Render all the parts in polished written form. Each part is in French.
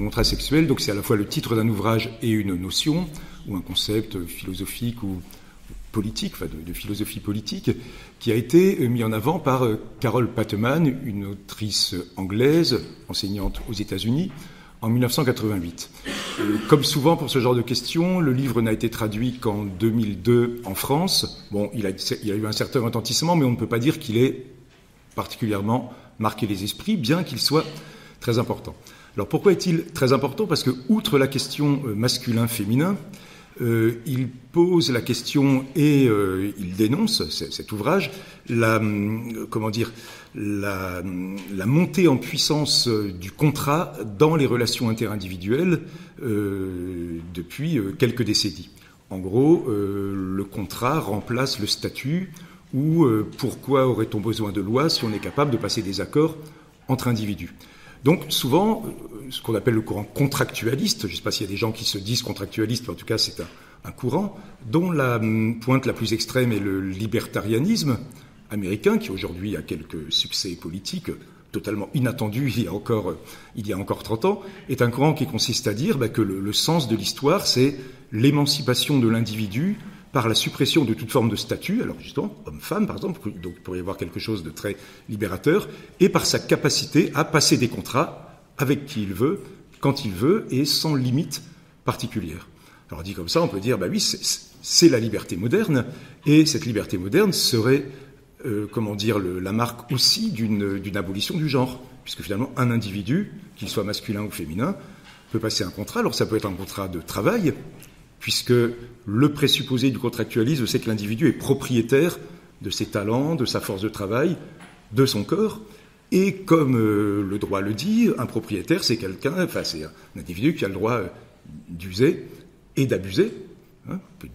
contrat sexuel, donc c'est à la fois le titre d'un ouvrage et une notion, ou un concept philosophique ou politique, enfin de philosophie politique, qui a été mis en avant par Carol Pateman, une autrice anglaise, enseignante aux États-Unis, en 1988. Comme souvent pour ce genre de questions, le livre n'a été traduit qu'en 2002 en France. Bon, il a eu un certain retentissement, mais on ne peut pas dire qu'il ait particulièrement marqué les esprits, bien qu'il soit très important. Alors pourquoi est-il très important ? Parce que, outre la question masculin-féminin, il pose la question et il dénonce, cet ouvrage, la montée en puissance du contrat dans les relations interindividuelles depuis quelques décennies. En gros, le contrat remplace le statut, ou pourquoi aurait-on besoin de loi si on est capable de passer des accords entre individus ? Donc souvent, ce qu'on appelle le courant contractualiste, je ne sais pas s'il y a des gens qui se disent contractualistes, mais en tout cas c'est un courant, dont la pointe la plus extrême est le libertarianisme américain, qui aujourd'hui a quelques succès politiques totalement inattendus il y a encore 30 ans, est un courant qui consiste à dire que le sens de l'histoire, c'est l'émancipation de l'individu par la suppression de toute forme de statut, alors justement, homme-femme par exemple, donc il pourrait y avoir quelque chose de très libérateur, et par sa capacité à passer des contrats avec qui il veut, quand il veut, et sans limite particulière. Alors dit comme ça, on peut dire, oui, c'est la liberté moderne, et cette liberté moderne serait, la marque aussi d'une abolition du genre, puisque finalement, un individu, qu'il soit masculin ou féminin, peut passer un contrat. Alors ça peut être un contrat de travail, puisque le présupposé du contractualisme, c'est que l'individu est propriétaire de ses talents, de sa force de travail, de son corps. Et comme le droit le dit, un propriétaire, c'est c'est un individu qui a le droit d'user et d'abuser. On peut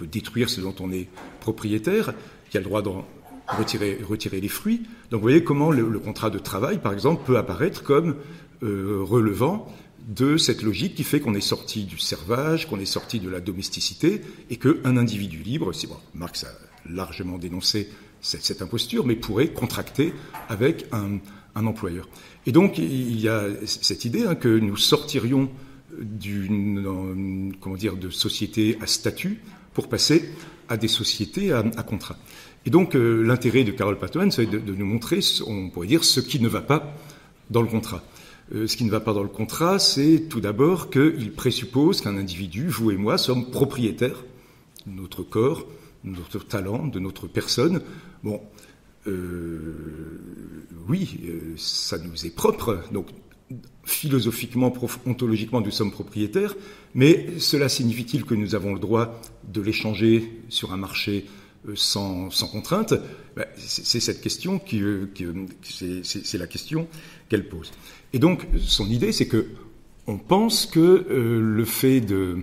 détruire ce dont on est propriétaire, qui a le droit d'en retirer les fruits. Donc vous voyez comment le contrat de travail, par exemple, peut apparaître comme relevant de cette logique qui fait qu'on est sorti du servage, qu'on est sorti de la domesticité, et qu'un individu libre, Marx a largement dénoncé cette imposture, mais pourrait contracter avec un employeur. Et donc il y a cette idée que nous sortirions de sociétés à statut pour passer à des sociétés à contrat. Et donc l'intérêt de Carol Pateman, c'est de nous montrer, on pourrait dire, ce qui ne va pas dans le contrat. Ce qui ne va pas dans le contrat, c'est tout d'abord qu'il présuppose qu'un individu, vous et moi, sommes propriétaires de notre corps, de notre talent, de notre personne. Ça nous est propre, donc philosophiquement, ontologiquement, nous sommes propriétaires, mais cela signifie-t-il que nous avons le droit de l'échanger sur un marché sans contrainte ? C'est cette question c'est la question qu'elle pose. Et donc, son idée, c'est que on pense que le fait de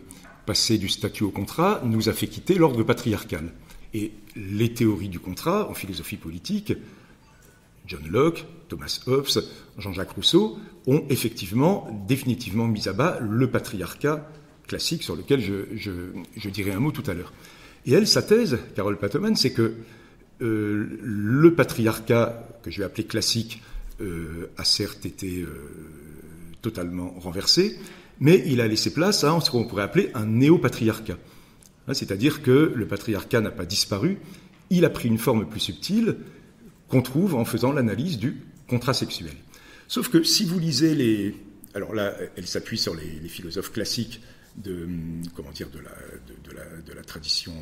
passer du statut au contrat nous a fait quitter l'ordre patriarcal. Et les théories du contrat, en philosophie politique, John Locke, Thomas Hobbes, Jean-Jacques Rousseau, ont effectivement, définitivement mis à bas le patriarcat classique sur lequel je dirai un mot tout à l'heure. Et elle, sa thèse, Carol Pateman, c'est que le patriarcat, que je vais appeler classique, a certes été totalement renversé, mais il a laissé place à ce qu'on pourrait appeler un néo-patriarcat. C'est-à-dire que le patriarcat n'a pas disparu, il a pris une forme plus subtile qu'on trouve en faisant l'analyse du contrat sexuel. Sauf que si vous lisez alors là, elle s'appuie sur les philosophes classiques de la tradition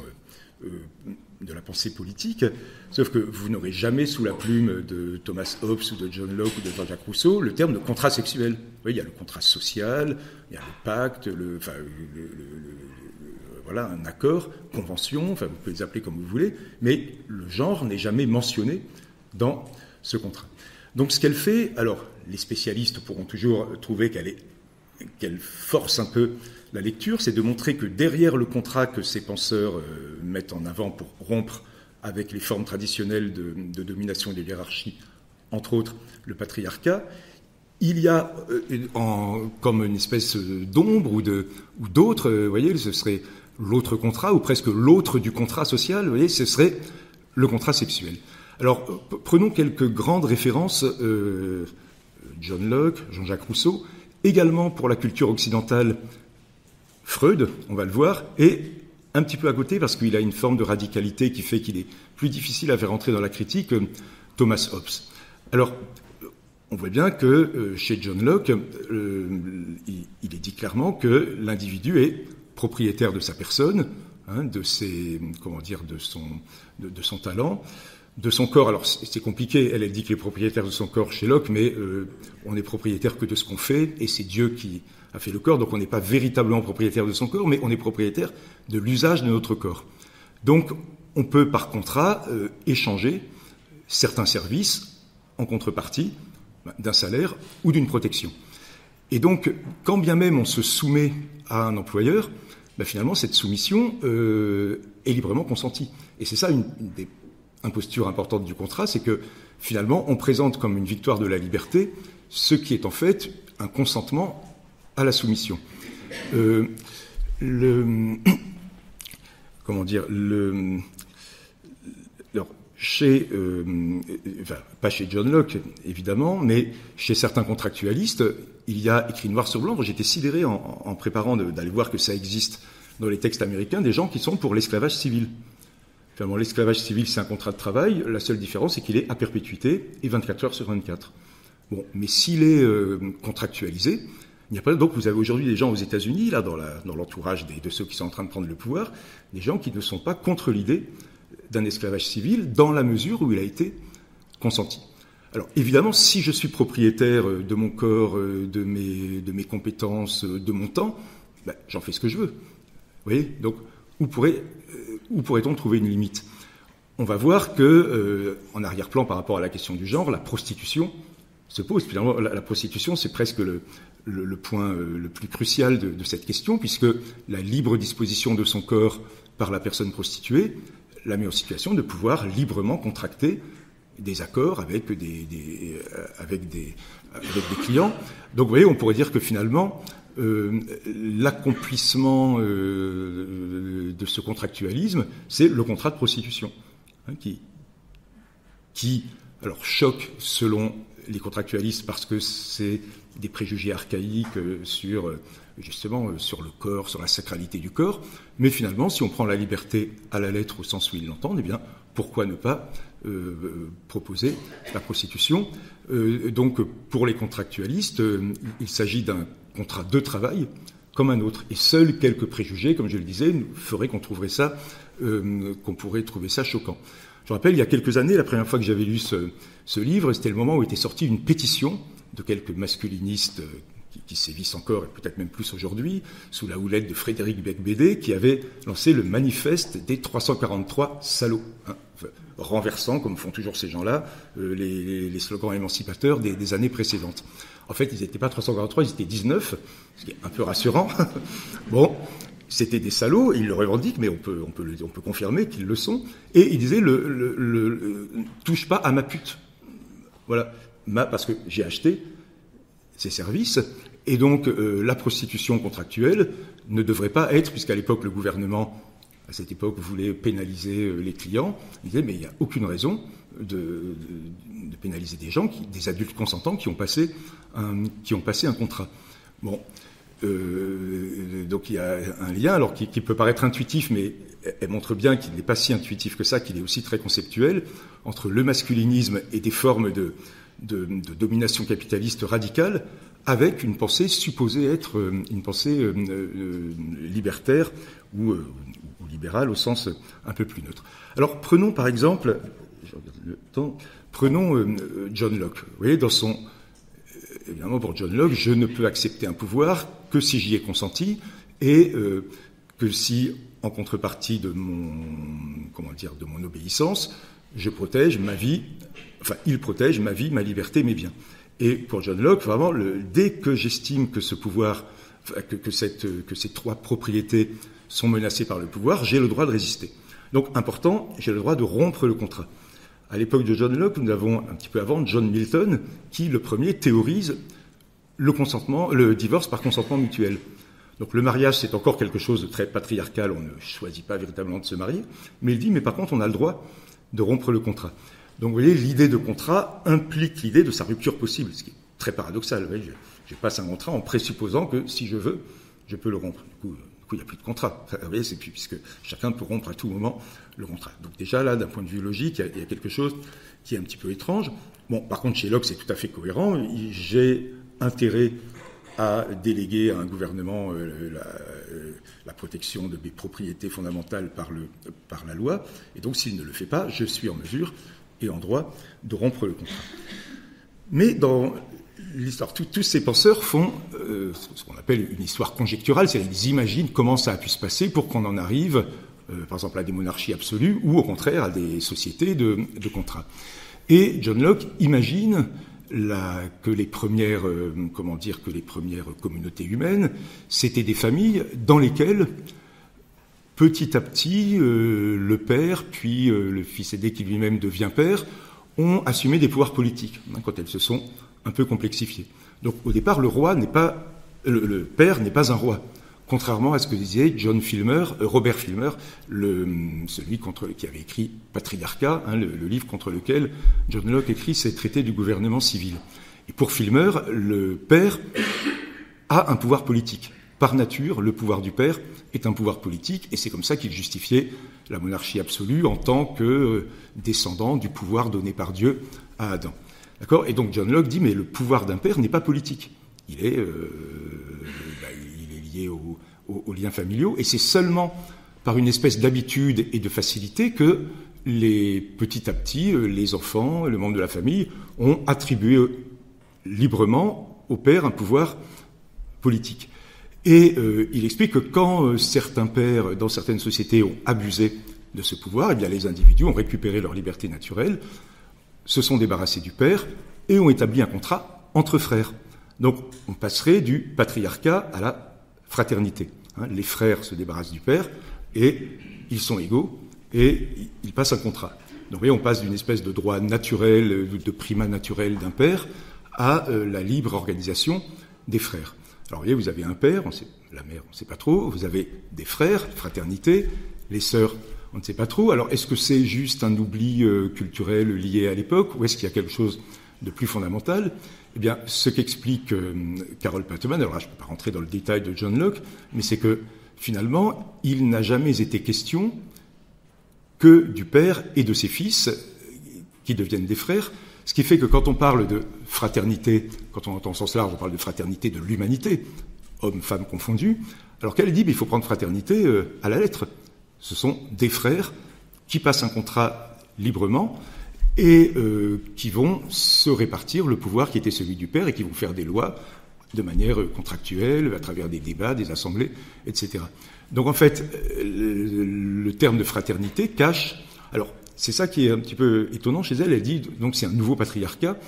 de la pensée politique, sauf que vous n'aurez jamais sous la plume de Thomas Hobbes ou de John Locke ou de Jean-Jacques Rousseau le terme de contrat sexuel. Vous voyez, il y a le contrat social, il y a le pacte, un accord, convention, vous pouvez les appeler comme vous voulez, mais le genre n'est jamais mentionné dans ce contrat. Donc ce qu'elle fait, alors les spécialistes pourront toujours trouver qu'elle force un peu la lecture, c'est de montrer que derrière le contrat que ces penseurs mettent en avant pour rompre avec les formes traditionnelles de domination et de hiérarchie, entre autres le patriarcat, il y a comme une espèce d'ombre ou d'autre, vous voyez, ce serait l'autre contrat, ou presque l'autre du contrat social, vous voyez, ce serait le contrat sexuel. Alors, prenons quelques grandes références, John Locke, Jean-Jacques Rousseau, Également pour la culture occidentale, Freud, on va le voir, est un petit peu à côté parce qu'il a une forme de radicalité qui fait qu'il est plus difficile à faire entrer dans la critique, Thomas Hobbes. Alors, on voit bien que chez John Locke, il est dit clairement que l'individu est propriétaire de sa personne, de son talent, de son corps. Alors c'est compliqué, elle dit qu'il est propriétaire de son corps chez Locke, mais on est propriétaire que de ce qu'on fait, et c'est Dieu qui a fait le corps, donc on n'est pas véritablement propriétaire de son corps, mais on est propriétaire de l'usage de notre corps. Donc on peut par contrat échanger certains services en contrepartie d'un salaire ou d'une protection. Et donc, quand bien même on se soumet à un employeur, finalement, cette soumission est librement consentie. Et c'est ça une des impostures importantes du contrat, c'est que finalement, on présente comme une victoire de la liberté ce qui est en fait un consentement à la soumission. Pas chez John Locke, évidemment, mais chez certains contractualistes, il y a écrit noir sur blanc. J'étais sidéré en préparant d'aller voir que ça existe dans les textes américains, des gens qui sont pour l'esclavage civil. Finalement, l'esclavage civil, c'est un contrat de travail. La seule différence, c'est qu'il est à perpétuité et 24 heures sur 24. Bon, mais s'il est contractualisé, il n'y a pas. Donc, vous avez aujourd'hui des gens aux États-Unis, là, dans l'entourage de ceux qui sont en train de prendre le pouvoir, des gens qui ne sont pas contre l'idée d'un esclavage civil dans la mesure où il a été consenti. Alors évidemment, si je suis propriétaire de mon corps, de mes compétences, de mon temps, j'en fais ce que je veux. Vous voyez ? Donc où pourrait-on trouver une limite ? On va voir que, en arrière-plan par rapport à la question du genre, la prostitution se pose. Finalement, la prostitution, c'est presque le point le plus crucial de cette question, puisque la libre disposition de son corps par la personne prostituée la met en situation de pouvoir librement contracter des accords avec des clients. Donc vous voyez, on pourrait dire que finalement, l'accomplissement de ce contractualisme, c'est le contrat de prostitution, qui alors choque selon les contractualistes parce que c'est des préjugés archaïques sur le corps, sur la sacralité du corps. Mais finalement, si on prend la liberté à la lettre au sens où ils l'entendent, eh bien, pourquoi ne pas proposer la prostitution ? Donc, pour les contractualistes, il s'agit d'un contrat de travail comme un autre. Et seuls quelques préjugés, comme je le disais, feraient qu'on pourrait trouver ça choquant. Je me rappelle, il y a quelques années, la première fois que j'avais lu ce livre, c'était le moment où était sortie une pétition de quelques masculinistes qui sévissent encore, et peut-être même plus aujourd'hui, sous la houlette de Frédéric Beigbeder, qui avait lancé le manifeste des 343 salauds, renversant, comme font toujours ces gens-là, les slogans émancipateurs des années précédentes. En fait, ils n'étaient pas 343, ils étaient 19, ce qui est un peu rassurant. Bon, c'était des salauds, ils le revendiquent, mais on peut confirmer qu'ils le sont. Et ils disaient, touche pas à ma pute. Voilà, parce que j'ai acheté ces services, et donc la prostitution contractuelle ne devrait pas être, puisqu'à l'époque le gouvernement, à cette époque, voulait pénaliser les clients, il disait mais il n'y a aucune raison de pénaliser des gens, des adultes consentants qui ont passé un contrat. Bon, donc il y a un lien, alors qui peut paraître intuitif, mais elle montre bien qu'il n'est pas si intuitif que ça, qu'il est aussi très conceptuel, entre le masculinisme et des formes de domination capitaliste radicale, avec une pensée supposée être une pensée libertaire ou libérale au sens un peu plus neutre. Alors prenons par exemple, John Locke. Vous voyez, évidemment pour John Locke, je ne peux accepter un pouvoir que si j'y ai consenti et que si, en contrepartie de mon obéissance, je protège ma vie. Enfin, il protège ma vie, ma liberté, mes biens. Et pour John Locke, vraiment, dès que j'estime que ce pouvoir, que ces trois propriétés sont menacées par le pouvoir, j'ai le droit de résister. Donc, important, j'ai le droit de rompre le contrat. À l'époque de John Locke, nous avons un petit peu avant John Milton, qui, le premier, théorise le divorce par consentement mutuel. Donc, le mariage, c'est encore quelque chose de très patriarcal, on ne choisit pas véritablement de se marier, mais il dit, mais par contre, on a le droit de rompre le contrat. Donc vous voyez, l'idée de contrat implique l'idée de sa rupture possible, ce qui est très paradoxal. Vous voyez, Je passe un contrat en présupposant que si je veux, je peux le rompre. Du coup, il n'y a plus de contrat. Vous voyez, c'est plus, puisque chacun peut rompre à tout moment le contrat. Donc déjà là, d'un point de vue logique, il y a quelque chose qui est un petit peu étrange. Bon, par contre, chez Locke, c'est tout à fait cohérent. J'ai intérêt à déléguer à un gouvernement la protection de mes propriétés fondamentales par la loi. Et donc, s'il ne le fait pas, je suis en mesure et en droit de rompre le contrat. Mais dans l'histoire, tous ces penseurs font ce qu'on appelle une histoire conjecturale, c'est-à-dire qu'ils imaginent comment ça a pu se passer pour qu'on en arrive, par exemple, à des monarchies absolues ou au contraire à des sociétés de contrats. Et John Locke imagine que les premières communautés humaines, c'était des familles dans lesquelles, petit à petit, le père, puis le fils aîné qui lui-même devient père, ont assumé des pouvoirs politiques, quand elles se sont un peu complexifiées. Donc au départ, le père n'est pas un roi, contrairement à ce que disait Robert Filmer, celui qui avait écrit Patriarcat, le livre contre lequel John Locke écrit ses traités du gouvernement civil. Et pour Filmer, le père a un pouvoir politique. Par nature, le pouvoir du père est un pouvoir politique, et c'est comme ça qu'il justifiait la monarchie absolue en tant que descendant du pouvoir donné par Dieu à Adam. D'accord ? Et donc John Locke dit, mais le pouvoir d'un père n'est pas politique. Il est lié aux liens familiaux, et c'est seulement par une espèce d'habitude et de facilité que petit à petit, les enfants, les membres de la famille, ont attribué librement au père un pouvoir politique. Et il explique que quand certains pères, dans certaines sociétés, ont abusé de ce pouvoir, eh bien les individus ont récupéré leur liberté naturelle, se sont débarrassés du père et ont établi un contrat entre frères. Donc on passerait du patriarcat à la fraternité. Les frères se débarrassent du père et ils sont égaux et ils passent un contrat. Donc vous voyez, on passe d'une espèce de droit naturel, de primat naturel d'un père à la libre organisation des frères. Alors vous voyez, vous avez un père, la mère, on ne sait pas trop, vous avez des frères, fraternité, les sœurs, on ne sait pas trop. Alors est-ce que c'est juste un oubli culturel lié à l'époque, ou est-ce qu'il y a quelque chose de plus fondamental ? Eh bien, ce qu'explique Carol Pateman, alors là je ne peux pas rentrer dans le détail de John Locke, mais c'est que finalement, il n'a jamais été question que du père et de ses fils qui deviennent des frères, ce qui fait que quand on parle de fraternité, quand on entend au sens large, on parle de fraternité de l'humanité, hommes, femmes confondus, alors qu'elle dit, il faut prendre fraternité à la lettre. Ce sont des frères qui passent un contrat librement et qui vont se répartir le pouvoir qui était celui du père et qui vont faire des lois de manière contractuelle, à travers des débats, des assemblées, etc. Donc en fait, le terme de fraternité cache... Alors, c'est ça qui est un petit peu étonnant chez elle. Elle dit, donc c'est un nouveau patriarcat,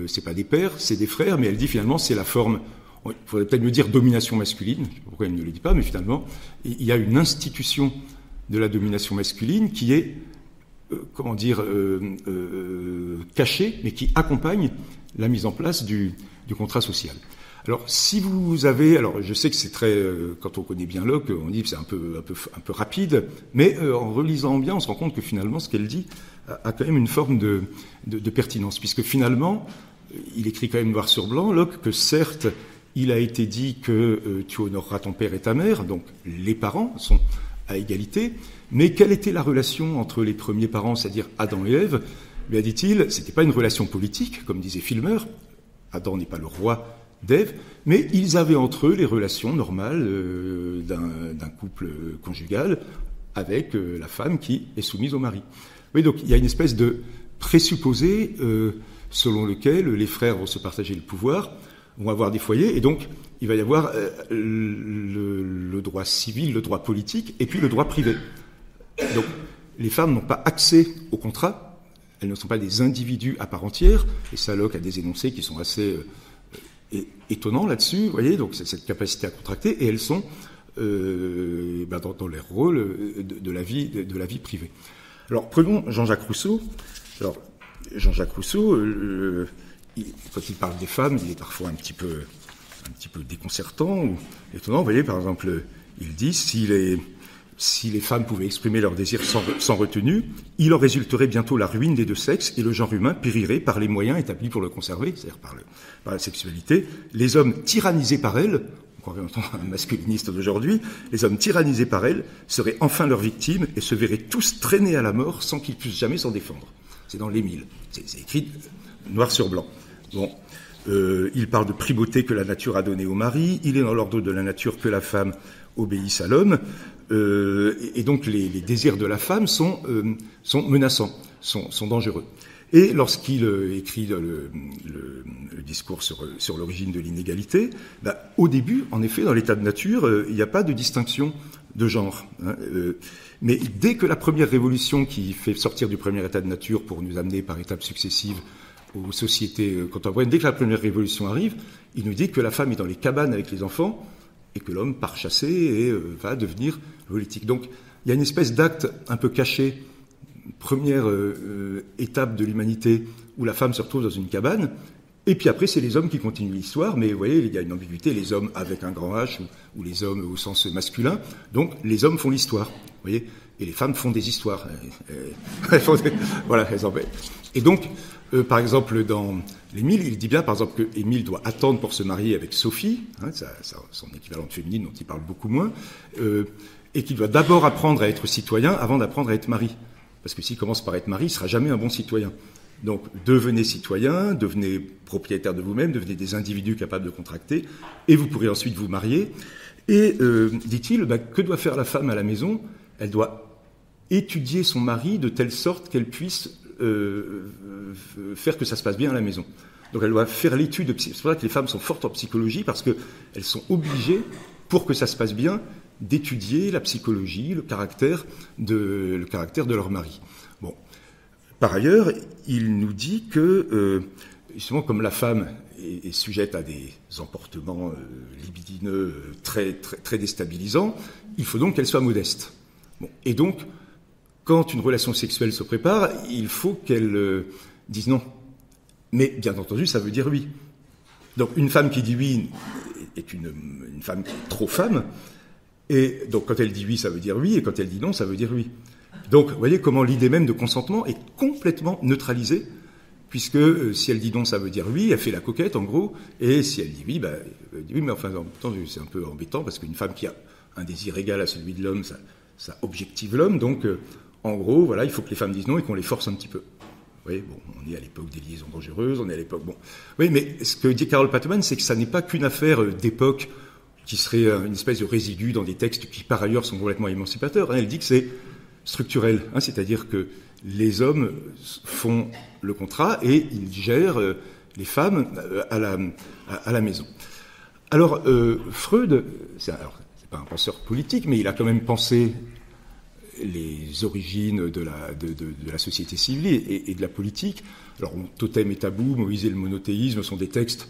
c'est pas des pères, c'est des frères, mais elle dit finalement c'est la forme... Il faudrait peut-être me dire domination masculine, je ne sais pas pourquoi elle ne le dit pas, mais finalement, il y a une institution de la domination masculine qui est, cachée, mais qui accompagne la mise en place du contrat social. Alors, si vous avez... Alors, je sais que c'est très... quand on connaît bien Locke, on dit que c'est un peu rapide, mais en relisant bien, on se rend compte que finalement, ce qu'elle dit a quand même une forme de pertinence, puisque finalement, il écrit quand même noir sur blanc, Locke, que certes, il a été dit que tu honoreras ton père et ta mère, donc les parents sont à égalité, mais quelle était la relation entre les premiers parents, c'est-à-dire Adam et Ève ? Bien, dit-il, c'était pas une relation politique, comme disait Filmer, Adam n'est pas le roi d'Ève, mais ils avaient entre eux les relations normales d'un couple conjugal avec la femme qui est soumise au mari. Oui, donc il y a une espèce de présupposé selon lequel les frères vont se partager le pouvoir, vont avoir des foyers, et donc il va y avoir le droit civil, le droit politique, et puis le droit privé. Donc les femmes n'ont pas accès au contrat, elles ne sont pas des individus à part entière, et ça Locke a des énoncés qui sont assez étonnants là-dessus, vous voyez, donc c'est cette capacité à contracter, et elles sont dans leur rôle de la vie privée. Alors prenons Jean-Jacques Rousseau. Alors Jean-Jacques Rousseau, quand il parle des femmes, il est parfois un petit peu déconcertant ou étonnant. Vous voyez, par exemple, il dit si si les femmes pouvaient exprimer leurs désirs sans retenue, il en résulterait bientôt la ruine des deux sexes et le genre humain périrait par les moyens établis pour le conserver, c'est-à-dire par la sexualité. Les hommes tyrannisés par elle, on croirait entendre un masculiniste d'aujourd'hui, les hommes tyrannisés par elle seraient enfin leurs victimes et se verraient tous traînés à la mort sans qu'ils puissent jamais s'en défendre. C'est dans l'Émile. C'est écrit noir sur blanc. Bon. Il parle de primauté que la nature a donnée au mari. Il est dans l'ordre de la nature que la femme obéisse à l'homme. Et donc les désirs de la femme sont menaçants, sont dangereux. Et lorsqu'il écrit le discours sur l'origine de l'inégalité, au début, en effet, dans l'état de nature, il n'y a pas de distinction de genre. Mais dès que la première révolution qui fait sortir du premier état de nature pour nous amener par étapes successives aux sociétés contemporaines, dès que la première révolution arrive, il nous dit que la femme est dans les cabanes avec les enfants et que l'homme part chasser et va devenir politique. Donc il y a une espèce d'acte un peu caché, première étape de l'humanité où la femme se retrouve dans une cabane, et puis après c'est les hommes qui continuent l'histoire, mais vous voyez, il y a une ambiguïté, les hommes avec un grand H ou les hommes au sens masculin, donc les hommes font l'histoire, vous voyez, et les femmes font des histoires. Voilà, elles en et donc, par exemple, dans l'Émile, il dit bien, par exemple, que Émile doit attendre pour se marier avec Sophie, son équivalente féminine dont il parle beaucoup moins, et qu'il doit d'abord apprendre à être citoyen avant d'apprendre à être mari. Parce que s'il commence par être mari, il ne sera jamais un bon citoyen. Donc, devenez citoyen, devenez propriétaire de vous-même, devenez des individus capables de contracter, et vous pourrez ensuite vous marier. Et, dit-il, que doit faire la femme à la maison ? Elle doit étudier son mari de telle sorte qu'elle puisse faire que ça se passe bien à la maison. Donc, elle doit faire l'étude. C'est pour ça que les femmes sont fortes en psychologie, parce qu'elles sont obligées, pour que ça se passe bien, d'étudier la psychologie, le caractère de leur mari. Bon. Par ailleurs, il nous dit que, justement, comme la femme est sujette à des emportements libidineux très, très, très déstabilisants, il faut donc qu'elle soit modeste. Bon. Et donc, quand une relation sexuelle se prépare, il faut qu'elle dise non. Mais, bien entendu, ça veut dire oui. Donc, une femme qui dit oui est une femme qui est trop femme. Et donc, quand elle dit oui, ça veut dire oui, et quand elle dit non, ça veut dire oui. Donc, vous voyez comment l'idée même de consentement est complètement neutralisée, puisque si elle dit non, ça veut dire oui, elle fait la coquette, en gros, et si elle dit oui, elle dit oui, mais enfin, en même temps, c'est un peu embêtant, parce qu'une femme qui a un désir égal à celui de l'homme, ça objective l'homme, donc, en gros, voilà, il faut que les femmes disent non et qu'on les force un petit peu. Vous voyez, bon, on est à l'époque des liaisons dangereuses, on est à l'époque, bon. Oui, mais ce que dit Carole Pateman, c'est que ça n'est pas qu'une affaire d'époque qui serait une espèce de résidu dans des textes qui, par ailleurs, sont complètement émancipateurs. Elle dit que c'est structurel, c'est-à-dire que les hommes font le contrat et ils gèrent les femmes à la maison. Alors, Freud, c'est pas un penseur politique, mais il a quand même pensé les origines de la société civile et de la politique. Alors, Totem et Tabou, Moïse et le monothéisme sont des textes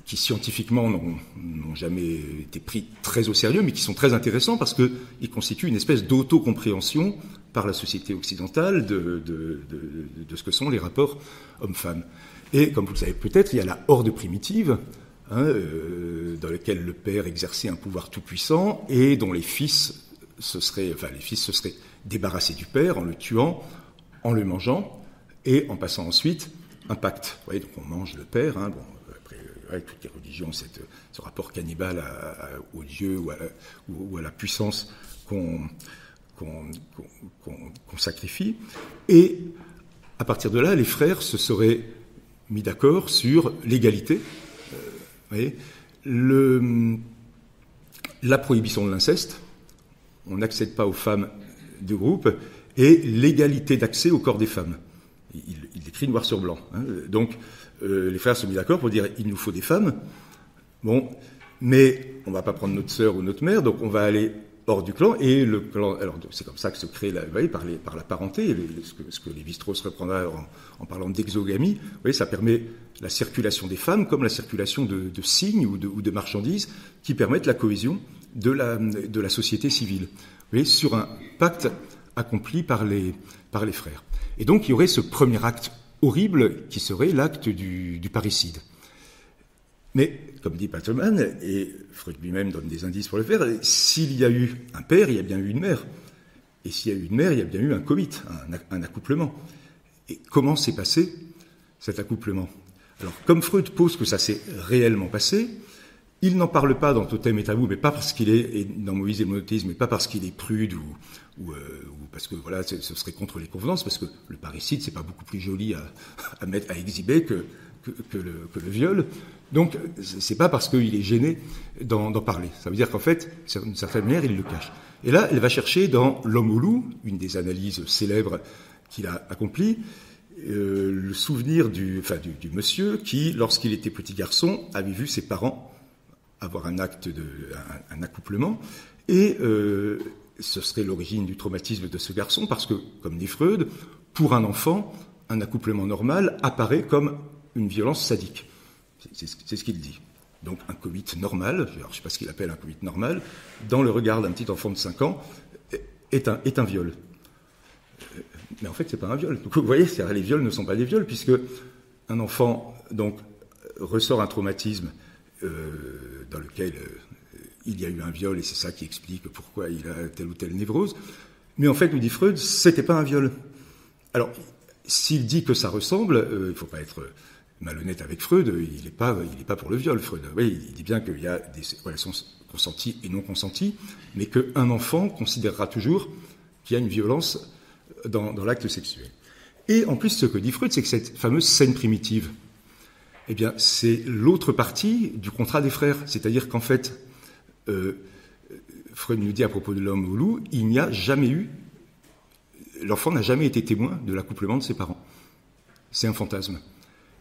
qui scientifiquement n'ont jamais été pris très au sérieux, mais qui sont très intéressants parce qu'ils constituent une espèce d'autocompréhension par la société occidentale de ce que sont les rapports hommes-femmes. Et comme vous le savez peut-être, il y a la horde primitive, dans laquelle le père exerçait un pouvoir tout-puissant et dont les fils se seraient débarrassés du père en le tuant, en le mangeant et en passant ensuite un pacte. Vous voyez, donc on mange le père, toutes les religions, ce rapport cannibale au Dieu ou à la puissance qu'on sacrifie. Et à partir de là, les frères se seraient mis d'accord sur l'égalité, la prohibition de l'inceste, on n'accède pas aux femmes de groupe, et l'égalité d'accès au corps des femmes. Il écrit noir sur blanc. Donc, les frères se sont mis d'accord pour dire il nous faut des femmes, bon, mais on ne va pas prendre notre sœur ou notre mère, donc on va aller hors du clan, et le clan, alors c'est comme ça que se crée par la parenté, ce que Lévi-Strauss reprendra en parlant d'exogamie. Vous voyez, ça permet la circulation des femmes comme la circulation de signes ou de marchandises qui permettent la cohésion de la société civile. Vous voyez, sur un pacte accompli par les frères. Et donc il y aurait ce premier acte horrible qui serait l'acte du parricide. Mais, comme dit Patterman, et Freud lui-même donne des indices pour le faire, s'il y a eu un père, il y a bien eu une mère. Et s'il y a eu une mère, il y a bien eu un coït, un accouplement. Et comment s'est passé cet accouplement? Alors, comme Freud pose que ça s'est réellement passé, il n'en parle pas dans Totem et Tabou, mais pas parce qu'il est, et dans Moïse et le monothéisme, mais pas parce qu'il est prude ou parce que voilà, ce serait contre les convenances, parce que le parricide, c'est pas beaucoup plus joli à exhiber que le viol. Donc, c'est pas parce qu'il est gêné d'en parler. Ça veut dire qu'en fait, d'une certaine manière, il le cache. Et là, elle va chercher dans L'homme au loup, une des analyses célèbres qu'il a accomplies, le souvenir du monsieur qui, lorsqu'il était petit garçon, avait vu ses parents avoir un accouplement, et ce serait l'origine du traumatisme de ce garçon, parce que, comme dit Freud, pour un enfant, un accouplement normal apparaît comme une violence sadique. C'est ce qu'il dit. Donc un coït normal, je ne sais pas ce qu'il appelle un coït normal, dans le regard d'un petit enfant de 5 ans, est un viol. Mais en fait, c'est pas un viol. Donc, vous voyez, les viols ne sont pas des viols, puisque un enfant donc ressort un traumatisme dans lequel il y a eu un viol, et c'est ça qui explique pourquoi il a telle ou telle névrose. Mais en fait, nous dit Freud, c'était pas un viol. Alors, s'il dit que ça ressemble, il ne faut pas être malhonnête avec Freud, il n'est pas pour le viol, Freud. Oui, il dit bien qu'il y a des relations consenties et non consenties, mais qu'un enfant considérera toujours qu'il y a une violence dans l'acte sexuel. Et en plus, ce que dit Freud, c'est que cette fameuse scène primitive, eh bien, c'est l'autre partie du contrat des frères. C'est-à-dire qu'en fait, Freud nous dit à propos de l'homme au loup, l'enfant n'a jamais été témoin de l'accouplement de ses parents. C'est un fantasme.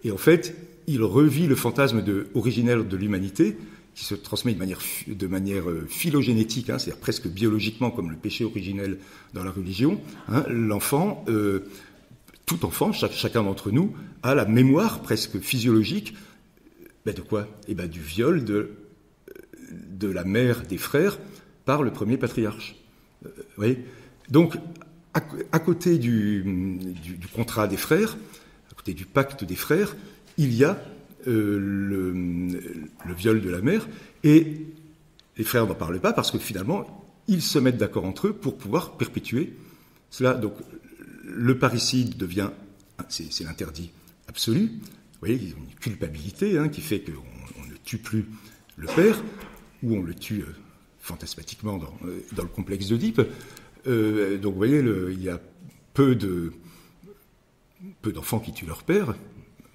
Et en fait, il revit le fantasme originel de l'humanité, qui se transmet de manière phylogénétique, c'est-à-dire presque biologiquement, comme le péché originel dans la religion. L'enfant, tout enfant, chacun d'entre nous, a la mémoire presque physiologique, de quoi ? Du viol de la mère des frères par le premier patriarche. Vous voyez ? Donc, à côté du contrat des frères, à côté du pacte des frères, il y a le viol de la mère, et les frères n'en parlent pas parce que finalement, ils se mettent d'accord entre eux pour pouvoir perpétuer cela. Donc, le parricide devient, c'est l'interdit absolu. Vous voyez, il y a une culpabilité qui fait qu'on ne tue plus le père, ou on le tue fantasmatiquement dans le complexe d'Oedipe. Donc, vous voyez, il y a peu d'enfants qui tuent leur père.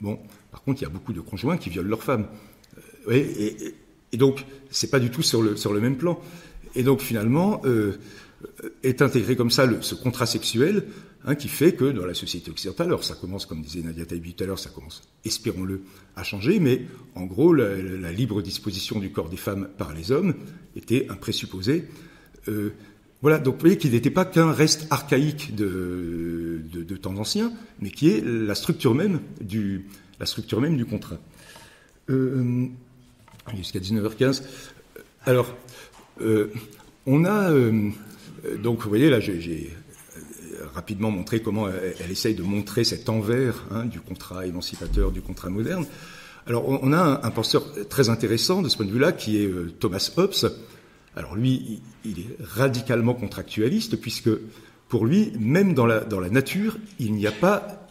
Bon, par contre, il y a beaucoup de conjoints qui violent leur femme. Et donc, c'est pas du tout sur le même plan. Et donc, finalement, est intégré comme ça ce contrat sexuel qui fait que dans la société occidentale, alors ça commence, comme disait Nadia Taïbi tout à l'heure, ça commence, espérons-le, à changer, mais en gros, la libre disposition du corps des femmes par les hommes était un présupposé. Voilà, donc vous voyez qu'il n'était pas qu'un reste archaïque de temps anciens, mais qui est la structure même du contrat. Jusqu'à 19h15. Alors, on a... donc, vous voyez, là, j'ai rapidement montré comment elle essaye de montrer cet envers du contrat émancipateur, du contrat moderne. Alors, on a un penseur très intéressant de ce point de vue-là, qui est Thomas Hobbes. Alors, lui, il est radicalement contractualiste, puisque, pour lui, même dans la nature, il n'y a pas,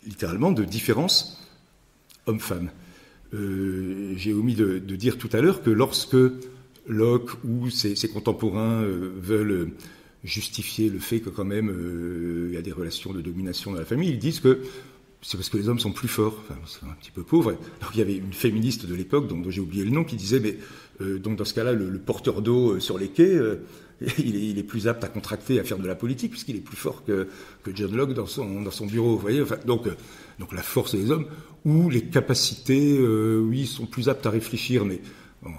littéralement, de différence homme-femme. J'ai omis de dire tout à l'heure que lorsque Locke ou ses contemporains veulent justifier le fait que quand même il y a des relations de domination dans la famille, ils disent que c'est parce que les hommes sont plus forts, c'est un petit peu pauvre. Donc il y avait une féministe de l'époque, dont j'ai oublié le nom, qui disait donc dans ce cas-là, le porteur d'eau sur les quais, il est plus apte à contracter, à faire de la politique, puisqu'il est plus fort que John Locke dans son bureau. Vous voyez, donc la force des hommes, ou les capacités, oui, sont plus aptes à réfléchir, mais bon,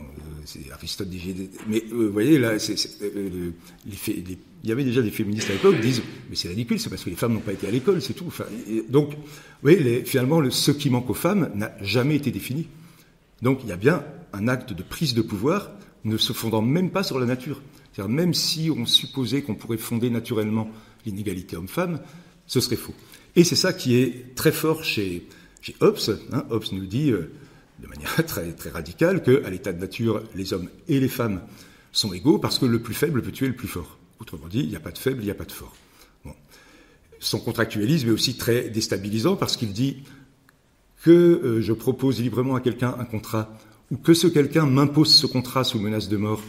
c'est Aristote dit. Mais vous voyez, là, il y avait déjà des féministes à l'époque qui disent mais c'est ridicule, c'est parce que les femmes n'ont pas été à l'école, c'est tout. Enfin, donc, vous voyez, finalement, ce qui manque aux femmes n'a jamais été défini. Donc, il y a bien un acte de prise de pouvoir ne se fondant même pas sur la nature. C'est-à-dire, même si on supposait qu'on pourrait fonder naturellement l'inégalité homme-femme, ce serait faux. Et c'est ça qui est très fort chez Hobbes. Hobbes nous dit de manière très, très radicale qu'à l'état de nature, les hommes et les femmes sont égaux parce que le plus faible peut tuer le plus fort. Autrement dit, il n'y a pas de faible, il n'y a pas de fort. Bon. Son contractualisme est aussi très déstabilisant parce qu'il dit que je propose librement à quelqu'un un contrat ou que ce quelqu'un m'impose ce contrat sous menace de mort,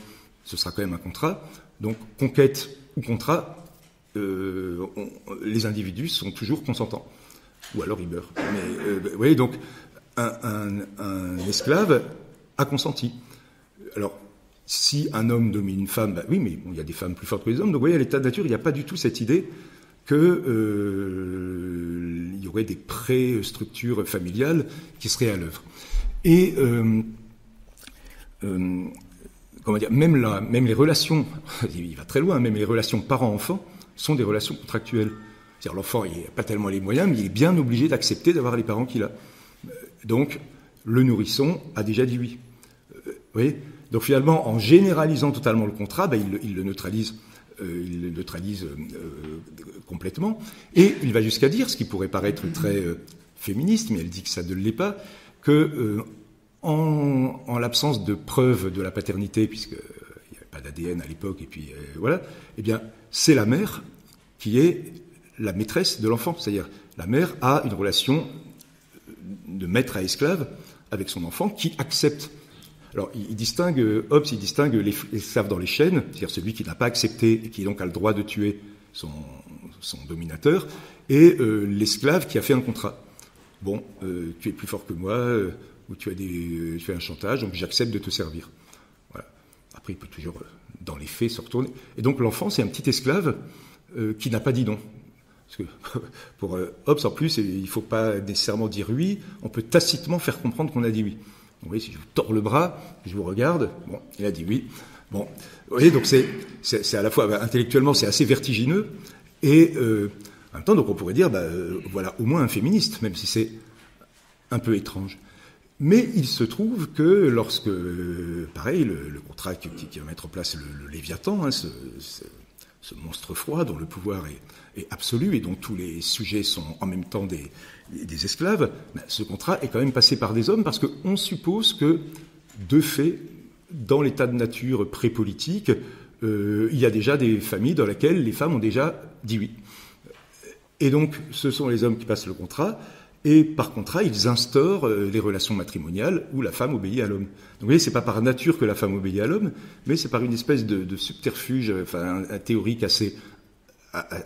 ce sera quand même un contrat. Donc, conquête ou contrat, les individus sont toujours consentants. Ou alors ils meurent. Mais, vous voyez, donc, un esclave a consenti. Alors, si un homme domine une femme, bah oui, mais bon, il y a des femmes plus fortes que les hommes. Donc, vous voyez, à l'état de nature, il n'y a pas du tout cette idée qu'il y aurait des pré-structures familiales qui seraient à l'œuvre. Et comment dire, même les relations, il va très loin, même les relations parents-enfants sont des relations contractuelles. C'est-à-dire l'enfant, il n'a pas tellement les moyens, mais il est bien obligé d'accepter d'avoir les parents qu'il a. Donc, le nourrisson a déjà dit oui. Vous voyez ? Donc finalement, en généralisant totalement le contrat, ben, il le neutralise. Complètement. Et il va jusqu'à dire, ce qui pourrait paraître très féministe, mais elle dit que ça ne l'est pas, que en l'absence de preuve de la paternité, puisqu'il n'y avait pas d'ADN à l'époque, et puis voilà, eh bien, c'est la mère qui est la maîtresse de l'enfant. C'est-à-dire, la mère a une relation de maître à esclave avec son enfant qui accepte. Alors, Hobbes distingue l'esclave dans les chaînes, c'est-à-dire celui qui n'a pas accepté et qui donc a le droit de tuer son dominateur, et l'esclave qui a fait un contrat. Bon, tu es plus fort que moi, ou tu as un chantage, donc j'accepte de te servir. Voilà. Après, il peut toujours, dans les faits, se retourner. Et donc, l'enfant, c'est un petit esclave qui n'a pas dit non. Parce que pour Hobbes, en plus, il ne faut pas nécessairement dire oui, on peut tacitement faire comprendre qu'on a dit oui. Vous voyez, si je vous tords le bras, je vous regarde, bon, il a dit oui. Bon, vous voyez, donc c'est à la fois, intellectuellement, c'est assez vertigineux, et en même temps, donc on pourrait dire, voilà, au moins un féministe, même si c'est un peu étrange. Mais il se trouve que lorsque, pareil, le contrat qui va mettre en place le Léviathan, hein, ce monstre froid dont le pouvoir est absolu et dont tous les sujets sont en même temps des esclaves, ce contrat est quand même passé par des hommes parce qu'on suppose que, de fait, dans l'état de nature pré-politique, il y a déjà des familles dans lesquelles les femmes ont déjà dit oui. Et donc, ce sont les hommes qui passent le contrat, et par contrat, ils instaurent les relations matrimoniales où la femme obéit à l'homme. Donc, vous voyez, c'est pas par nature que la femme obéit à l'homme, mais c'est par une espèce de subterfuge, enfin, un théorique assez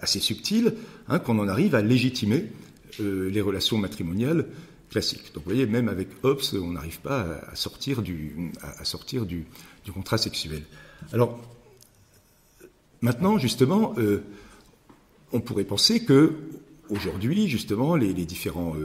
subtil, hein, qu'on en arrive à légitimer les relations matrimoniales classiques. Donc, vous voyez, même avec Hobbes, on n'arrive pas à sortir du contrat sexuel. Alors, maintenant, justement, on pourrait penser que aujourd'hui, justement, les différentes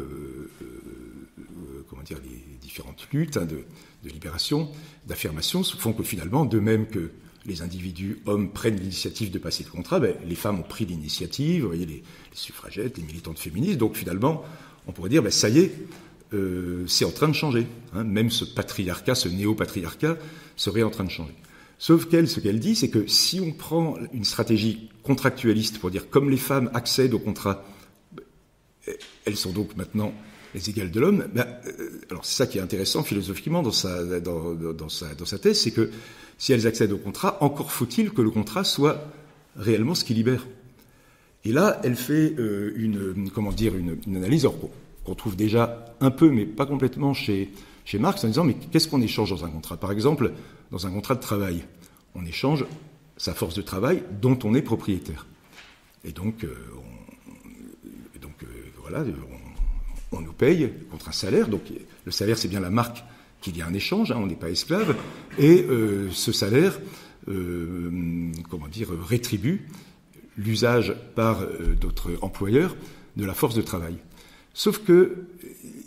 luttes de libération, d'affirmation, font que finalement, de même que les individus hommes prennent l'initiative de passer le contrat, les femmes ont pris l'initiative, vous voyez, les suffragettes, les militantes féministes, donc finalement, on pourrait dire, ça y est, c'est en train de changer. Hein, même ce patriarcat, ce néo-patriarcat, serait en train de changer. Sauf ce qu'elle dit, c'est que si on prend une stratégie contractualiste pour dire comme les femmes accèdent au contrat, elles sont donc maintenant les égales de l'homme, alors c'est ça qui est intéressant philosophiquement dans sa thèse, c'est que si elles accèdent au contrat, encore faut-il que le contrat soit réellement ce qui libère. Et là, elle fait une analyse qu'on trouve déjà un peu, mais pas complètement chez Marx, en disant mais qu'est-ce qu'on échange dans un contrat ? Par exemple, dans un contrat de travail, on échange sa force de travail dont on est propriétaire. Et donc, voilà, on nous paye contre un salaire. Donc, le salaire, c'est bien la marque qu'il y a un échange, hein, on n'est pas esclave. Et ce salaire, rétribue l'usage par d'autres employeurs de la force de travail. Sauf que,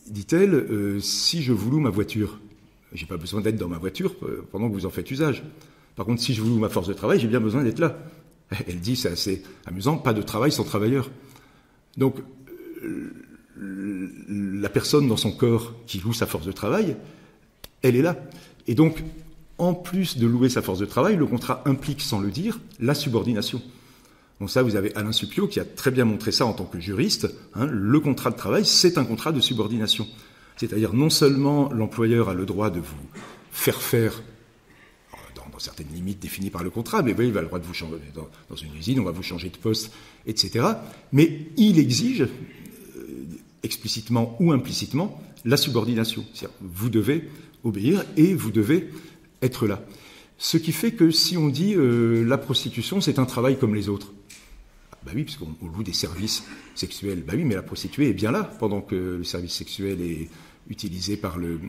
dit-elle, si je vous loue ma voiture, j'ai pas besoin d'être dans ma voiture pendant que vous en faites usage. Par contre, si je vous loue ma force de travail, j'ai bien besoin d'être là. Elle dit, c'est assez amusant, pas de travail sans travailleur. Donc, la personne dans son corps qui loue sa force de travail, elle est là. Et donc, en plus de louer sa force de travail, le contrat implique, sans le dire, la subordination. Donc ça, vous avez Alain Supiot qui a très bien montré ça en tant que juriste. Hein, le contrat de travail, c'est un contrat de subordination. C'est-à-dire non seulement l'employeur a le droit de vous faire faire dans certaines limites définies par le contrat, mais oui, il a le droit de vous changer dans une usine, on va vous changer de poste, etc. Mais il exige, explicitement ou implicitement, la subordination. C'est-à-dire, vous devez obéir et vous devez être là. Ce qui fait que si on dit la prostitution, c'est un travail comme les autres, bah oui, puisqu'on loue des services sexuels, bah oui, mais la prostituée est bien là pendant que le service sexuel est utilisé par le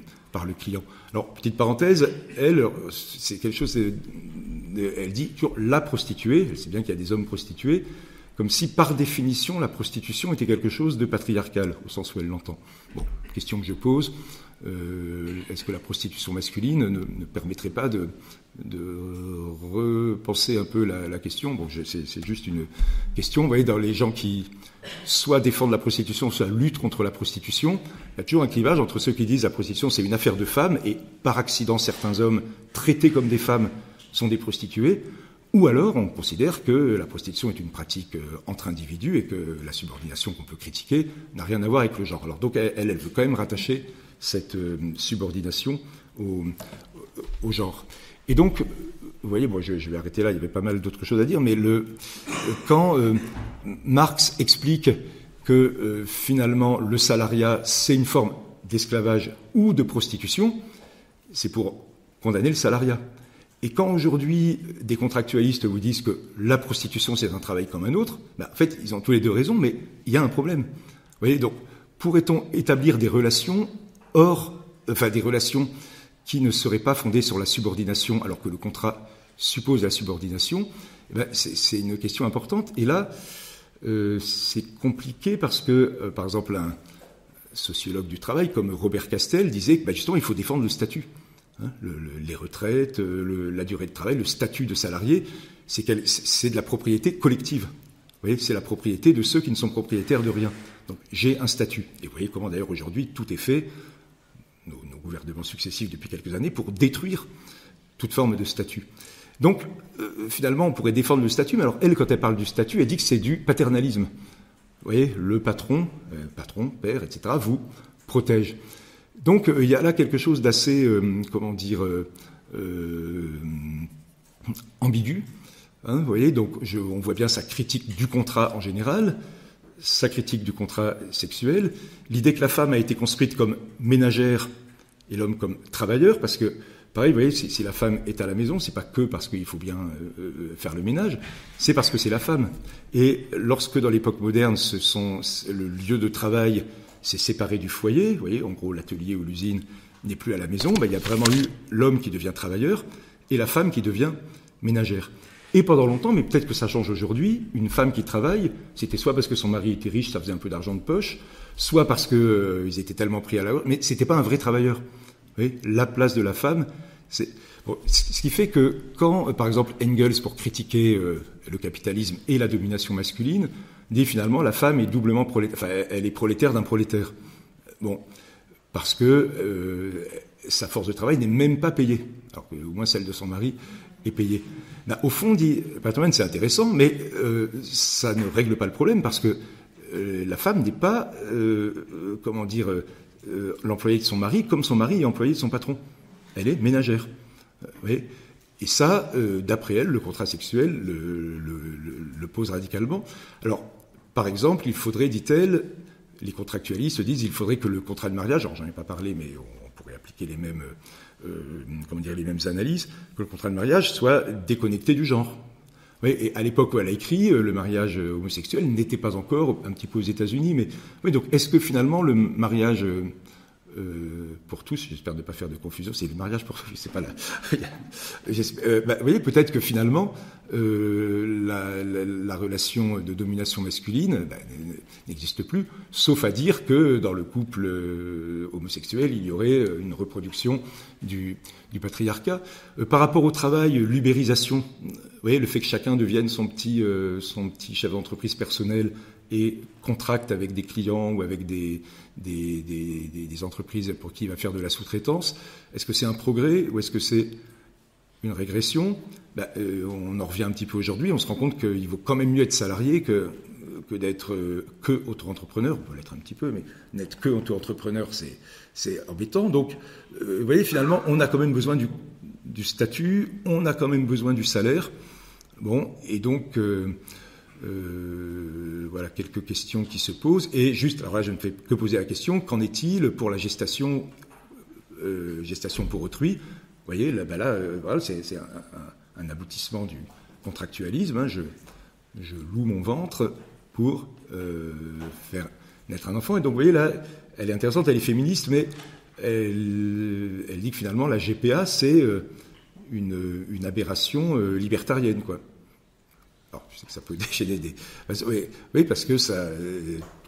client. Alors, petite parenthèse, elle, c'est quelque chose, elle dit toujours la prostituée, elle sait bien qu'il y a des hommes prostitués, comme si par définition la prostitution était quelque chose de patriarcal, au sens où elle l'entend. Bon, question que je pose, est-ce que la prostitution masculine ne permettrait pas de repenser un peu la question? Bon, c'est juste une question. Vous voyez, dans les gens qui soit défendent la prostitution, soit luttent contre la prostitution, il y a toujours un clivage entre ceux qui disent la prostitution c'est une affaire de femmes et par accident certains hommes traités comme des femmes sont des prostituées, ou alors on considère que la prostitution est une pratique entre individus et que la subordination qu'on peut critiquer n'a rien à voir avec le genre. Alors donc elle veut quand même rattacher cette subordination au genre. Et donc, vous voyez, bon, je vais arrêter là, il y avait pas mal d'autres choses à dire, mais quand Marx explique que finalement le salariat c'est une forme d'esclavage ou de prostitution, c'est pour condamner le salariat. Et quand aujourd'hui des contractualistes vous disent que la prostitution c'est un travail comme un autre, ben, en fait ils ont tous les deux raison, mais il y a un problème. Vous voyez, donc pourrait-on établir des relations des relations qui ne seraient pas fondées sur la subordination alors que le contrat suppose la subordination? Eh ben, c'est une question importante. Et là, c'est compliqué parce que, par exemple, un sociologue du travail comme Robert Castel disait que justement il faut défendre le statut. Les retraites, la durée de travail, le statut de salarié, c'est de la propriété collective. Vous voyez, c'est la propriété de ceux qui ne sont propriétaires de rien. Donc j'ai un statut. Et vous voyez comment d'ailleurs aujourd'hui tout est fait, nos gouvernements successifs depuis quelques années, pour détruire toute forme de statut. Donc finalement on pourrait défendre le statut, mais alors elle, quand elle parle du statut, elle dit que c'est du paternalisme. Vous voyez, le patron, père, etc., vous protège. Donc il y a là quelque chose d'assez, ambigu. Vous voyez, donc on voit bien sa critique du contrat en général, sa critique du contrat sexuel, l'idée que la femme a été construite comme ménagère et l'homme comme travailleur, parce que, pareil, vous voyez, si la femme est à la maison, c'est pas que parce qu'il faut bien faire le ménage, c'est parce que c'est la femme. Et lorsque dans l'époque moderne, le lieu de travail s'est séparé du foyer, vous voyez, en gros l'atelier ou l'usine n'est plus à la maison, il y a vraiment eu l'homme qui devient travailleur et la femme qui devient ménagère. Et pendant longtemps, mais peut-être que ça change aujourd'hui, une femme qui travaille, c'était soit parce que son mari était riche, ça faisait un peu d'argent de poche, soit parce qu'ils étaient tellement pris à la... Mais c'était pas un vrai travailleur. Vous voyez, la place de la femme, c'est... Bon, ce qui fait que quand, par exemple, Engels, pour critiquer le capitalisme et la domination masculine, dit finalement la femme est doublement prolétaire, enfin elle est prolétaire d'un prolétaire. Bon, parce que sa force de travail n'est même pas payée, alors que au moins celle de son mari est payée. Ben, au fond, dit Paterman, c'est intéressant, mais ça ne règle pas le problème parce que la femme n'est pas, l'employée de son mari, comme son mari est employé de son patron. Elle est ménagère. Oui. Et ça, d'après elle, le contrat sexuel le pose radicalement. Alors, par exemple, il faudrait, dit-elle, les contractualistes disent, il faudrait que le contrat de mariage, alors j'en ai pas parlé, mais on pourrait appliquer les mêmes analyses, que le contrat de mariage soit déconnecté du genre. Oui, et à l'époque où elle a écrit, le mariage homosexuel n'était pas encore, un petit peu aux États-Unis, mais oui, donc est-ce que finalement le mariage pour tous, j'espère ne pas faire de confusion, c'est le mariage pour tous, c'est pas là. Vous voyez, peut-être que finalement la relation de domination masculine n'existe plus, sauf à dire que dans le couple homosexuel, il y aurait une reproduction du patriarcat. Par rapport au travail, l'ubérisation, vous voyez, le fait que chacun devienne son petit chef d'entreprise personnel et contracte avec des clients ou avec des entreprises pour qui il va faire de la sous-traitance, est-ce que c'est un progrès ou est-ce que c'est une régression? On en revient un petit peu aujourd'hui, on se rend compte qu'il vaut quand même mieux être salarié que que d'être que auto-entrepreneur. On peut l'être un petit peu, mais n'être que auto-entrepreneur, c'est embêtant. Donc, vous voyez, finalement, on a quand même besoin du statut, on a quand même besoin du salaire. Bon, et donc, voilà quelques questions qui se posent. Et juste, alors là, je ne fais que poser la question, qu'en est-il pour la gestation pour autrui? Vous voyez, là, voilà, c'est un aboutissement du contractualisme. Hein. Je loue mon ventre pour faire naître un enfant. Et donc, vous voyez, là, elle est intéressante, elle est féministe, mais elle dit que finalement, la GPA, c'est une aberration libertarienne, quoi. Alors, je sais que ça peut déchaîner des... Oui, parce que ça,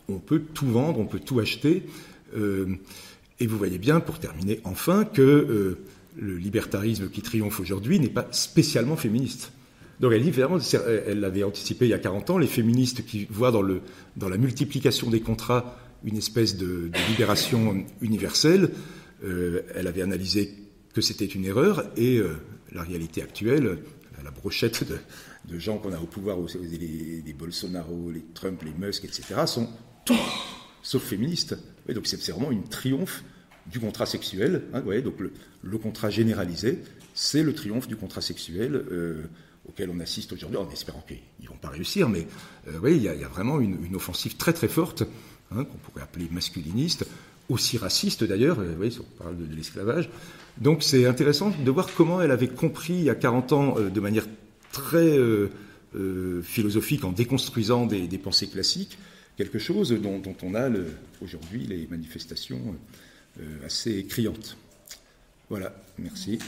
on peut tout vendre, on peut tout acheter. Et vous voyez bien, pour terminer, enfin, que le libertarisme qui triomphe aujourd'hui n'est pas spécialement féministe. Donc elle dit, finalement, elle l'avait anticipé il y a 40 ans, les féministes qui voient dans la multiplication des contrats une espèce de libération universelle, elle avait analysé que c'était une erreur, et la réalité actuelle, la brochette de gens qu'on a au pouvoir, les Bolsonaro, les Trump, les Musk, etc., sont tous sauf féministes. Et donc c'est vraiment une triomphe du contrat sexuel. Hein, vous voyez, donc le contrat généralisé, c'est le triomphe du contrat sexuel auquel on assiste aujourd'hui, en espérant qu'ils ne vont pas réussir, mais vous voyez, il y a vraiment une offensive très très forte, hein, qu'on pourrait appeler masculiniste, aussi raciste d'ailleurs, vous voyez, on parle de l'esclavage. Donc c'est intéressant de voir comment elle avait compris il y a 40 ans, de manière très philosophique, en déconstruisant des pensées classiques, quelque chose dont on a aujourd'hui les manifestations assez criantes. Voilà, merci.